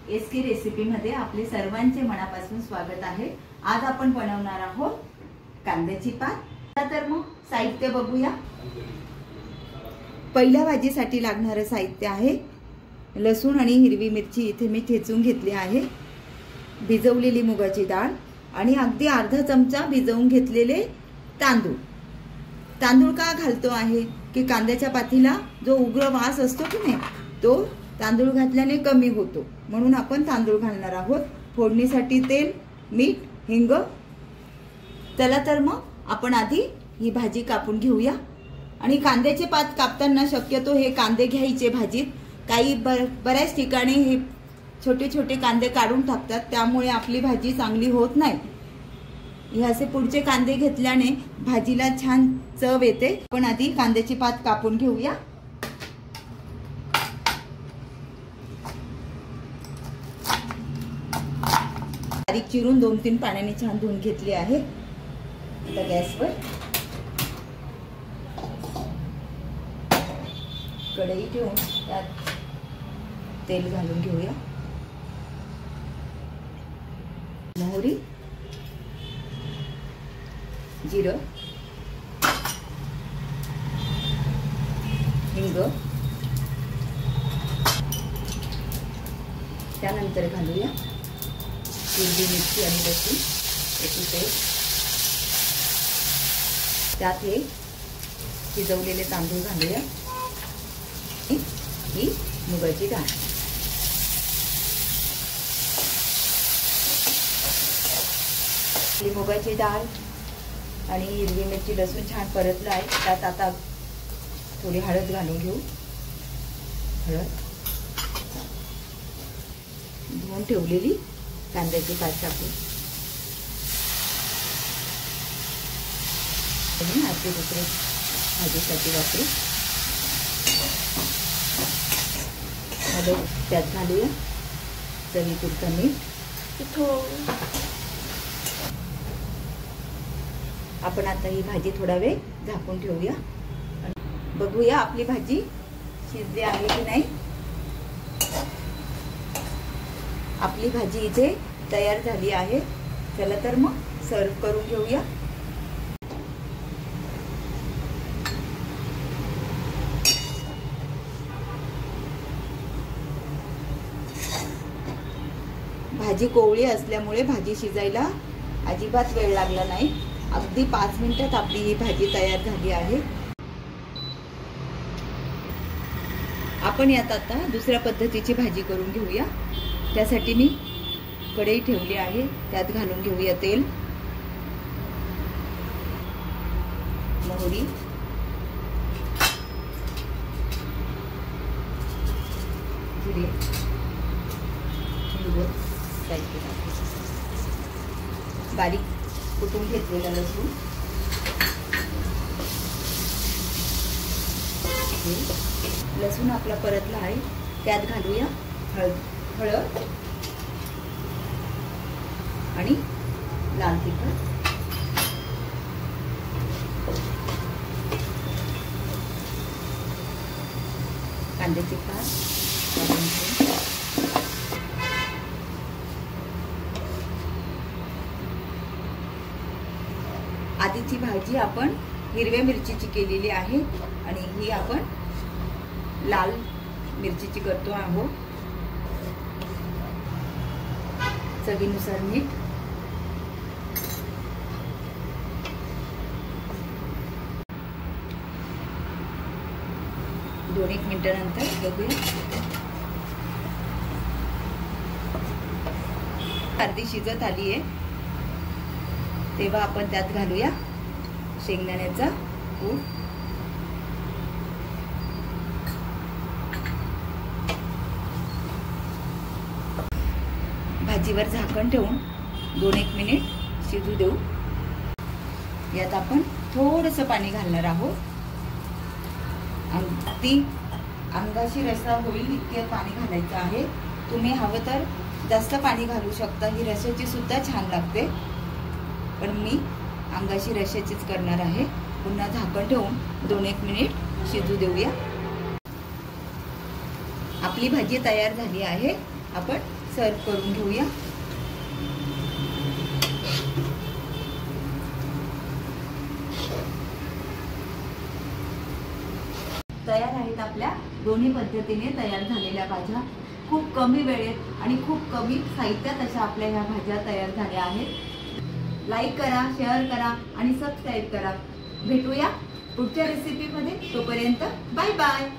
SK recipe मध्ये आपले सर्वांचे मनापासून स्वागत आहे। आज आपण बनवणार आहोत कांद्याची पात। तर मग साहित्य बघूया। पहिल्या भाजीसाठी लागणारे साहित्य आहे लसूण आणि हिरवी मिरची इथे मी ठेचून घेतली आहे, भिजवलेली मुगाची डाळ आणि अगदी अर्धा चमचा भिजवून घेतलेले तांदूळ। तांदूळ का घालतो आहे की कांद्याच्या पातीला जो उग्र वास असतो की नाही तो तांदूळ घातल्याने कमी होतो, म्हणून आपण तांदूळ घालणार आहोत। फोडणीसाठी तेल, मीठ, हिंग। चला तर मग आपण आधी ही भाजी कापून घेऊया। आणि कांद्याचे पात कापताना शक्यतो हे कांदे घ्यायचे भाजीत। काही बऱ्याच ठिकाणी हे छोटे छोटे कांदे काढून टाकतात, त्यामुळे आपली भाजी चांगली होत नाही। हे असे पुढचे कांदे घेतल्याने भाजीला छान चव येते। पण आधी कांद्याची पात कापून घेऊया। बारीक चिरून 2-3 पाण्याने छान धुवून घेतली आहे। आता गॅसवर कढई ठेवून त्यात तेल घालून घेऊया। मोहरी, जिरं, हिंग, त्यानंतर घालूया हिरवी मिरची आणि लसूण याची पेस्ट। त्यात हे शिजवलेले तांदूळ घालूया, ही मुगाची डाळ। ही मुगाची डाळ आणि हिरवी मिरची लसूण छान परतलं आहे, त्यात आता थोडी हळद घालून घेऊ। हळद, धुवून ठेवलेली कांद्याची पात टाकू आणि आजचे दुसरे भाजीसाठी वापरू। हळद त्यात घालूया, चवीपुरतं मीठ। आपण आता ही भाजी थोडा वेळ झाकून ठेवूया, बघूया आपली भाजी शिजली आहे की नाही। आपली भाजी इथे तयार झाली आहे। चला तर मग सर्व करून घेऊया। भाजी कोवळी असल्यामुळे भाजी शिजायला अजिबात वेळ लागला नाही। अगदी 5 मिनिटात आपली ही भाजी तयार झाली आहे। आपण यात आता दुसऱ्या पद्धतीची भाजी करून घेऊया। त्यासाठी मी कढई ठेवली आहे, त्यात घालून घेऊया तेल, मोहरी, जिरे, हिंग, बारीक कुटून घेतलेला लसूण, लसूण आपला परतला आहे, त्यात घालूया हळद आणि लाल तिखट, कांद्याची पात, आधीची भाजी आपण हिरव्या मिरचीची केलेली आहे आणि ही आपण लाल मिरचीची करतो आहोत। चवीनुसार मीठ, दोन 1 मिनिटानंतर बघूया। अर्धी शिजत आली आहे, तेव्हा आपण त्यात घालूया शेंगदाण्याचा कूट, भाजीवर झाकण ठेवून 2-1 मिनिट शिजू देऊ। यात आपण थोडंसं पाणी घालणार आहोत, अगदी अंगाशी रस्सा होईल इतके पाणी घालायचं आहे। तुम्ही हवं तर जास्त पाणी घालू शकता, ही रश्याची सुद्धा छान लागते, पण मी अंगाशी रश्याचीच करणार आहे। पुन्हा झाकण ठेवून 2-1 मिनिट शिजू देऊया। आपली भाजी तयार झाली आहे। आपण सर्व करून घेऊया। तयार आहेत आपल्या दोन्ही पद्धतीने तयार झालेल्या भाज्या। खूप कमी वेळेत आणि खूप कमी साहित्यात अशा आपल्या ह्या भाज्या तयार झाल्या आहेत। लाईक करा, शेअर करा आणि सबस्क्राईब करा। भेटूया पुढच्या रेसिपीमध्ये, तोपर्यंत बाय बाय।